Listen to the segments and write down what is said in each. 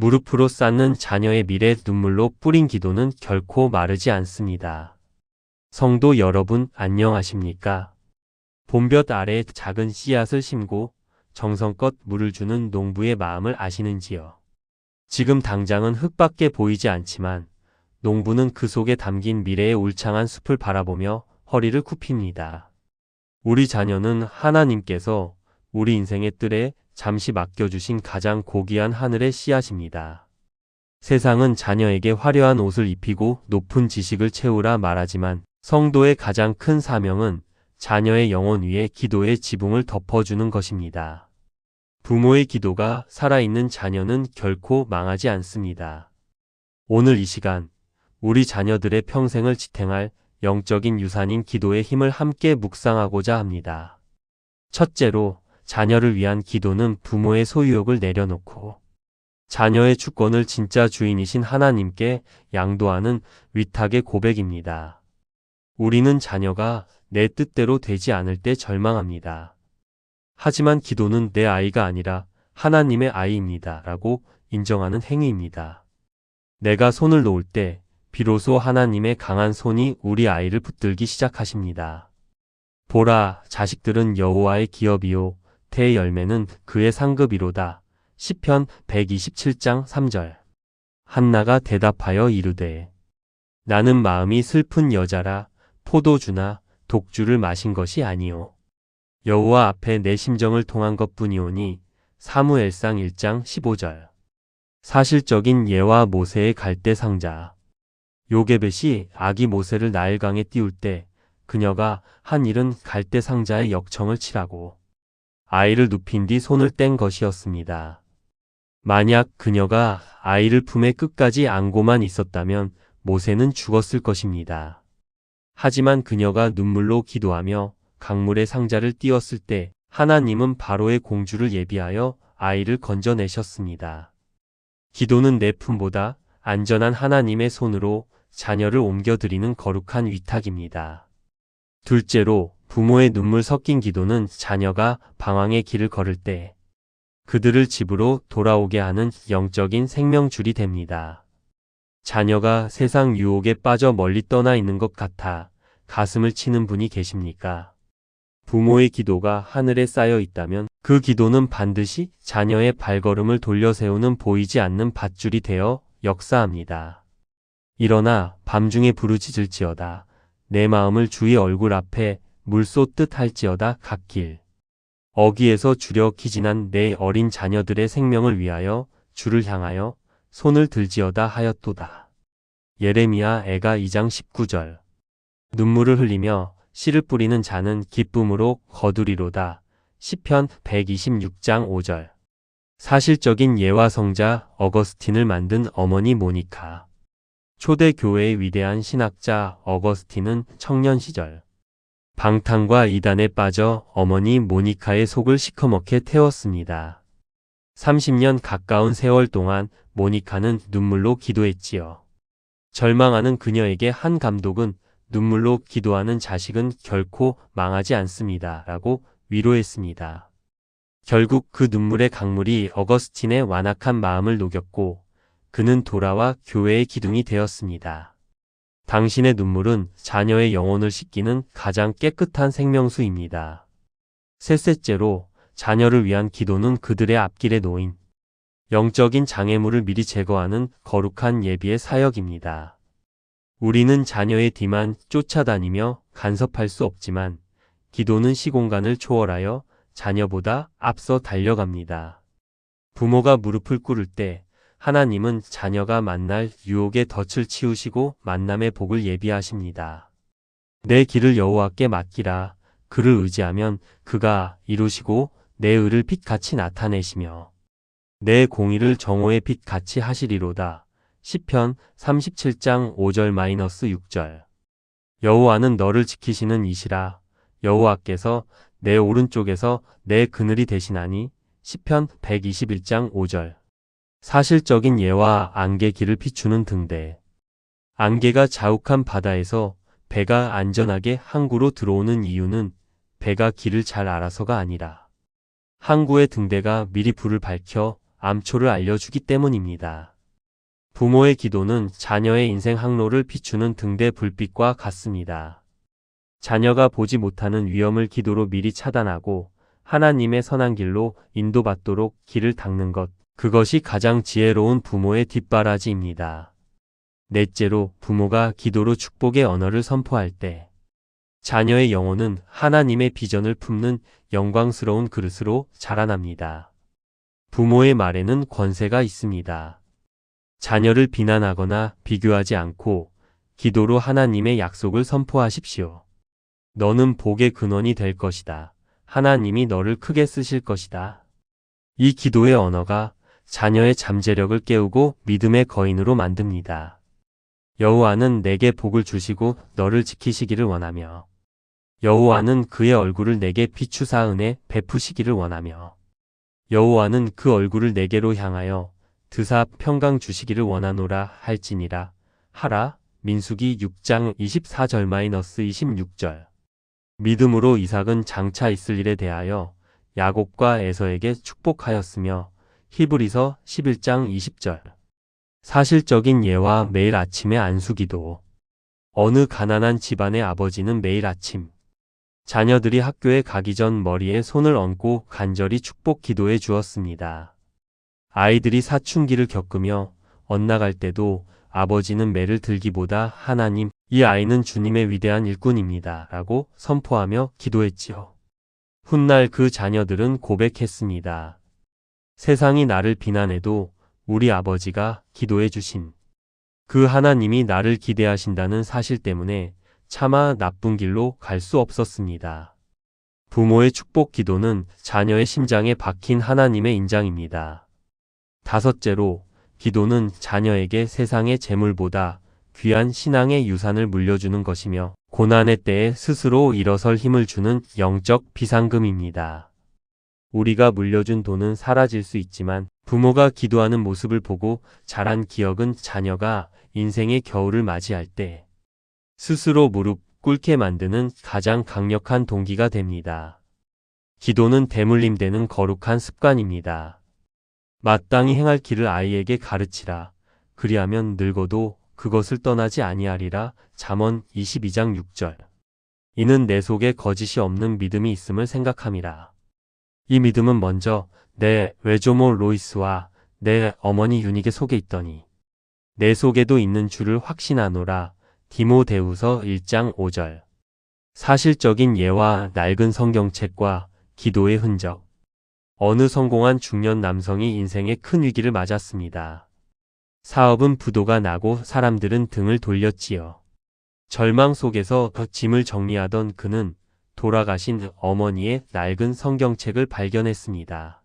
무릎으로 쌓는 자녀의 미래 눈물로 뿌린 기도는 결코 마르지 않습니다. 성도 여러분 안녕하십니까? 봄볕 아래 작은 씨앗을 심고 정성껏 물을 주는 농부의 마음을 아시는지요? 지금 당장은 흙밖에 보이지 않지만 농부는 그 속에 담긴 미래의 울창한 숲을 바라보며 허리를 굽힙니다. 우리 자녀는 하나님께서 우리 인생의 뜰에 잠시 맡겨주신 가장 고귀한 하늘의 씨앗입니다. 세상은 자녀에게 화려한 옷을 입히고 높은 지식을 채우라 말하지만 성도의 가장 큰 사명은 자녀의 영혼 위에 기도의 지붕을 덮어주는 것입니다. 부모의 기도가 살아있는 자녀는 결코 망하지 않습니다. 오늘 이 시간, 우리 자녀들의 평생을 지탱할 영적인 유산인 기도의 힘을 함께 묵상하고자 합니다. 첫째로, 자녀를 위한 기도는 부모의 소유욕을 내려놓고 자녀의 주권을 진짜 주인이신 하나님께 양도하는 위탁의 고백입니다. 우리는 자녀가 내 뜻대로 되지 않을 때 절망합니다. 하지만 기도는 내 아이가 아니라 하나님의 아이입니다. 라고 인정하는 행위입니다. 내가 손을 놓을 때 비로소 하나님의 강한 손이 우리 아이를 붙들기 시작하십니다. 보라, 자식들은 여호와의 기업이요 대 열매는 그의 상급이로다. 시편 127장 3절. 한나가 대답하여 이르되 나는 마음이 슬픈 여자라 포도주나 독주를 마신 것이 아니요 여호와 앞에 내 심정을 통한 것뿐이오니. 사무엘상 1장 15절. 사실적인 예와 모세의 갈대 상자. 요게벳이 아기 모세를 나일강에 띄울 때 그녀가 한 일은 갈대 상자에 역청을 치라고 아이를 눕힌 뒤 손을 뗀 것이었습니다. 만약 그녀가 아이를 품에 끝까지 안고만 있었다면 모세는 죽었을 것입니다. 하지만 그녀가 눈물로 기도하며 강물의 상자를 띄웠을 때 하나님은 바로의 공주를 예비하여 아이를 건져내셨습니다. 기도는 내 품보다 안전한 하나님의 손으로 자녀를 옮겨드리는 거룩한 위탁입니다. 둘째로, 부모의 눈물 섞인 기도는 자녀가 방황의 길을 걸을 때 그들을 집으로 돌아오게 하는 영적인 생명줄이 됩니다. 자녀가 세상 유혹에 빠져 멀리 떠나 있는 것 같아 가슴을 치는 분이 계십니까? 부모의 기도가 하늘에 쌓여 있다면 그 기도는 반드시 자녀의 발걸음을 돌려세우는 보이지 않는 밧줄이 되어 역사합니다. 일어나 밤중에 부르짖을지어다. 내 마음을 주의 얼굴 앞에 물 쏟듯 할지어다. 갓길. 어귀에서 주려 기진한 내 어린 자녀들의 생명을 위하여 주를 향하여 손을 들지어다 하였도다. 예레미야 애가 2장 19절. 눈물을 흘리며 씨를 뿌리는 자는 기쁨으로 거두리로다. 시편 126장 5절. 사실적인 예와 성자 어거스틴을 만든 어머니 모니카. 초대 교회의 위대한 신학자 어거스틴은 청년 시절 방탕과 이단에 빠져 어머니 모니카의 속을 시커멓게 태웠습니다. 30년 가까운 세월 동안 모니카는 눈물로 기도했지요. 절망하는 그녀에게 한 감독은 눈물로 기도하는 자식은 결코 망하지 않습니다. 라고 위로했습니다. 결국 그 눈물의 강물이 어거스틴의 완악한 마음을 녹였고 그는 돌아와 교회의 기둥이 되었습니다. 당신의 눈물은 자녀의 영혼을 씻기는 가장 깨끗한 생명수입니다. 셋째로, 자녀를 위한 기도는 그들의 앞길에 놓인 영적인 장애물을 미리 제거하는 거룩한 예비의 사역입니다. 우리는 자녀의 뒤만 쫓아다니며 간섭할 수 없지만 기도는 시공간을 초월하여 자녀보다 앞서 달려갑니다. 부모가 무릎을 꿇을 때 하나님은 자녀가 만날 유혹의 덫을 치우시고 만남의 복을 예비하십니다. 내 길을 여호와께 맡기라. 그를 의지하면 그가 이루시고 내 의를 빛같이 나타내시며 내 공의를 정오의 빛같이 하시리로다. 시편 37장 5절-6절. 여호와는 너를 지키시는 이시라. 여호와께서 내 오른쪽에서 내 그늘이 되시나니. 시편 121장 5절. 사실적인 예와 안개 길을 비추는 등대. 안개가 자욱한 바다에서 배가 안전하게 항구로 들어오는 이유는 배가 길을 잘 알아서가 아니라 항구의 등대가 미리 불을 밝혀 암초를 알려주기 때문입니다. 부모의 기도는 자녀의 인생 항로를 비추는 등대 불빛과 같습니다. 자녀가 보지 못하는 위험을 기도로 미리 차단하고 하나님의 선한 길로 인도받도록 길을 닦는 것, 그것이 가장 지혜로운 부모의 뒷바라지입니다. 넷째로, 부모가 기도로 축복의 언어를 선포할 때 자녀의 영혼은 하나님의 비전을 품는 영광스러운 그릇으로 자라납니다. 부모의 말에는 권세가 있습니다. 자녀를 비난하거나 비교하지 않고 기도로 하나님의 약속을 선포하십시오. 너는 복의 근원이 될 것이다. 하나님이 너를 크게 쓰실 것이다. 이 기도의 언어가 자녀의 잠재력을 깨우고 믿음의 거인으로 만듭니다. 여호와는 내게 복을 주시고 너를 지키시기를 원하며, 여호와는 그의 얼굴을 내게 비추사 은혜 베푸시기를 원하며, 여호와는 그 얼굴을 내게로 향하여 드사 평강 주시기를 원하노라 할지니라 하라. 민수기 6장 24절-26절. 믿음으로 이삭은 장차 있을 일에 대하여 야곱과 에서에게 축복하였으며 히브리서 11장 20절. 사실적인 예와 매일 아침의 안수기도. 어느 가난한 집안의 아버지는 매일 아침 자녀들이 학교에 가기 전 머리에 손을 얹고 간절히 축복 기도해 주었습니다. 아이들이 사춘기를 겪으며 엇나갈 때도 아버지는 매를 들기보다 하나님, 이 아이는 주님의 위대한 일꾼입니다. 라고 선포하며 기도했지요. 훗날 그 자녀들은 고백했습니다. 세상이 나를 비난해도 우리 아버지가 기도해 주신 그 하나님이 나를 기대하신다는 사실 때문에 차마 나쁜 길로 갈 수 없었습니다. 부모의 축복 기도는 자녀의 심장에 박힌 하나님의 인장입니다. 다섯째로, 기도는 자녀에게 세상의 재물보다 귀한 신앙의 유산을 물려주는 것이며 고난의 때에 스스로 일어설 힘을 주는 영적 비상금입니다. 우리가 물려준 돈은 사라질 수 있지만 부모가 기도하는 모습을 보고 자란 기억은 자녀가 인생의 겨울을 맞이할 때 스스로 무릎 꿇게 만드는 가장 강력한 동기가 됩니다. 기도는 대물림되는 거룩한 습관입니다. 마땅히 행할 길을 아이에게 가르치라. 그리하면 늙어도 그것을 떠나지 아니하리라. 잠언 22장 6절. 이는 내 속에 거짓이 없는 믿음이 있음을 생각함이라. 이 믿음은 먼저 내 외조모 로이스와 내 어머니 유닉의 속에 있더니 내 속에도 있는 줄을 확신하노라. 디모데후서 1장 5절. 사실적인 예와 낡은 성경책과 기도의 흔적. 어느 성공한 중년 남성이 인생의 큰 위기를 맞았습니다. 사업은 부도가 나고 사람들은 등을 돌렸지요. 절망 속에서 짐을 정리하던 그는 돌아가신 어머니의 낡은 성경책을 발견했습니다.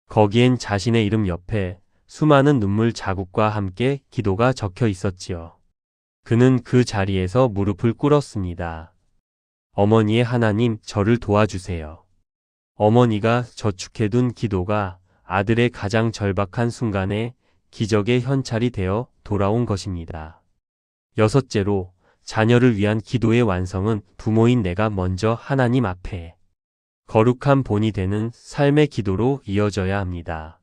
거기엔 자신의 이름 옆에 수많은 눈물 자국과 함께 기도가 적혀 있었지요. 그는 그 자리에서 무릎을 꿇었습니다. 어머니의 하나님, 저를 도와주세요. 어머니가 저축해둔 기도가 아들의 가장 절박한 순간에 기적의 현찰이 되어 돌아온 것입니다. 여섯째로, 자녀를 위한 기도의 완성은 부모인 내가 먼저 하나님 앞에 거룩한 본이 되는 삶의 기도로 이어져야 합니다.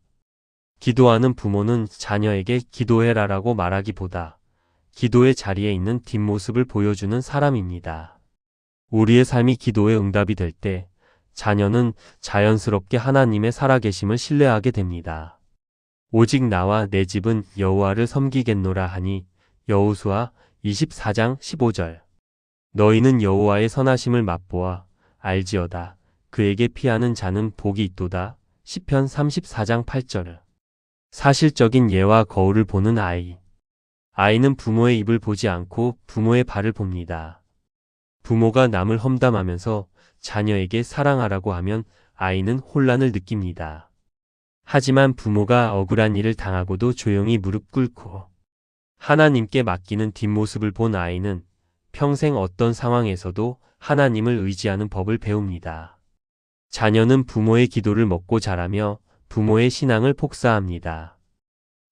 기도하는 부모는 자녀에게 기도해라라고 말하기보다 기도의 자리에 있는 뒷모습을 보여주는 사람입니다. 우리의 삶이 기도의 응답이 될 때 자녀는 자연스럽게 하나님의 살아계심을 신뢰하게 됩니다. 오직 나와 내 집은 여호와를 섬기겠노라 하니 여호수아 24장 15절. 너희는 여호와의 선하심을 맛보아 알지어다. 그에게 피하는 자는 복이 있도다. 시편 34장 8절. 사실적인 예와 거울을 보는 아이. 아이는 부모의 입을 보지 않고 부모의 발을 봅니다. 부모가 남을 험담하면서 자녀에게 사랑하라고 하면 아이는 혼란을 느낍니다. 하지만 부모가 억울한 일을 당하고도 조용히 무릎 꿇고 하나님께 맡기는 뒷모습을 본 아이는 평생 어떤 상황에서도 하나님을 의지하는 법을 배웁니다. 자녀는 부모의 기도를 먹고 자라며 부모의 신앙을 폭사합니다.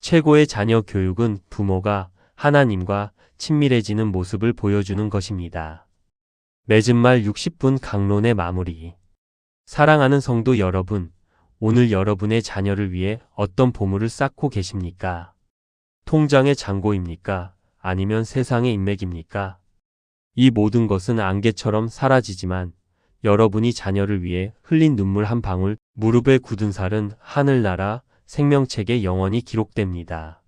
최고의 자녀 교육은 부모가 하나님과 친밀해지는 모습을 보여주는 것입니다. 맺은 말 60분 강론의 마무리. 사랑하는 성도 여러분, 오늘 여러분의 자녀를 위해 어떤 보물을 쌓고 계십니까? 통장의 잔고입니까? 아니면 세상의 인맥입니까? 이 모든 것은 안개처럼 사라지지만 여러분이 자녀를 위해 흘린 눈물 한 방울, 무릎에 굳은 살은 하늘나라 생명책에 영원히 기록됩니다.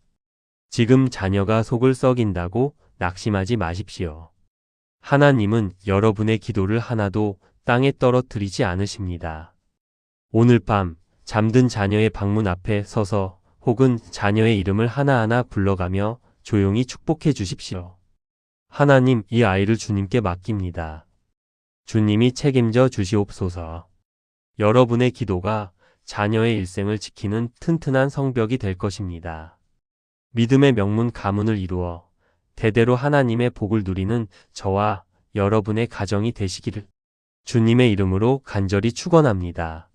지금 자녀가 속을 썩인다고 낙심하지 마십시오. 하나님은 여러분의 기도를 하나도 땅에 떨어뜨리지 않으십니다. 오늘 밤 잠든 자녀의 방문 앞에 서서 혹은 자녀의 이름을 하나하나 불러가며 조용히 축복해 주십시오. 하나님, 이 아이를 주님께 맡깁니다. 주님이 책임져 주시옵소서. 여러분의 기도가 자녀의 일생을 지키는 튼튼한 성벽이 될 것입니다. 믿음의 명문 가문을 이루어 대대로 하나님의 복을 누리는 저와 여러분의 가정이 되시기를 주님의 이름으로 간절히 축원합니다.